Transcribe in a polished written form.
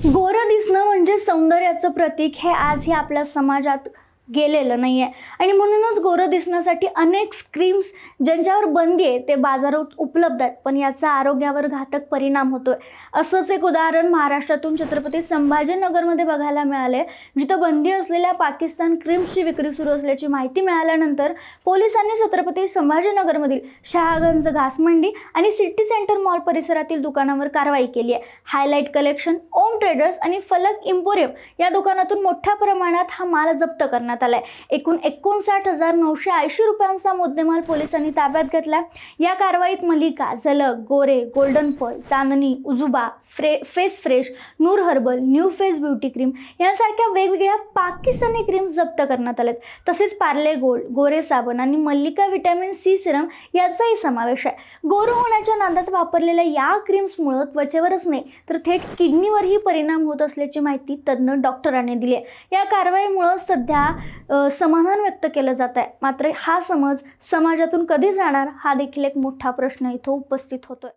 गोरं दिसणं म्हणजे सौंदर्याचं प्रतीक हे आजही आपल्या समाजात गेलेलं नाही आहे आणि म्हणूनच गोरं दिसण्यासाठी अनेक क्रीम्स ज्यांच्यावर बंदी आहे ते बाजारात उपलब्ध आहेत, पण याचा आरोग्यावर घातक परिणाम होतोय. असंच एक उदाहरण महाराष्ट्रातून छत्रपती संभाजीनगरमध्ये बघायला मिळाले, जिथं बंदी असलेल्या पाकिस्तान क्रीम्सची विक्री सुरू असल्याची माहिती मिळाल्यानंतर पोलिसांनी छत्रपती संभाजीनगरमधील शहागंज घासमंडी आणि सिटी सेंटर मॉल परिसरातील दुकानांवर कारवाई केली आहे. हायलाइट कलेक्शन, ओम ट्रेडर्स आणि फलक इम्पोरियम या दुकानातून मोठ्या प्रमाणात हा माल जप्त करण्यात आलाय. एकूण 59,980 रुपयांचा मुद्देमाल पोलिसांनी ताब्यात घेतला. या कारवाईत Malika, Jhalak, Goree, golden pearl, Chandni, Ujuba, face fresh, Noor herbal, new face beauty cream यांसारख्या वेगवेगळ्या पाकिस्तानी क्रीम्स जप्त करण्यात आलेत. तसेच पार्ले गोल्ड, गोरे साबण आणि मल्लिका व्हिटॅमिन सी सिरम याचाही समावेश आहे. गोरं होण्याच्या नादात वापरलेल्या या क्रीम्समुळे त्वचेवरच नाही तर थेट किडनीवरही परिणाम होत असल्याची माहिती तज्ज्ञ डॉक्टरांनी दिली आहे. या कारवाईमुळे सध्या समाधान व्यक्त केलं जात आहे, मात्र हा समज समाजातून कधी जाणार हा देखील एक मोठा प्रश्न इथं उपस्थित होतोय.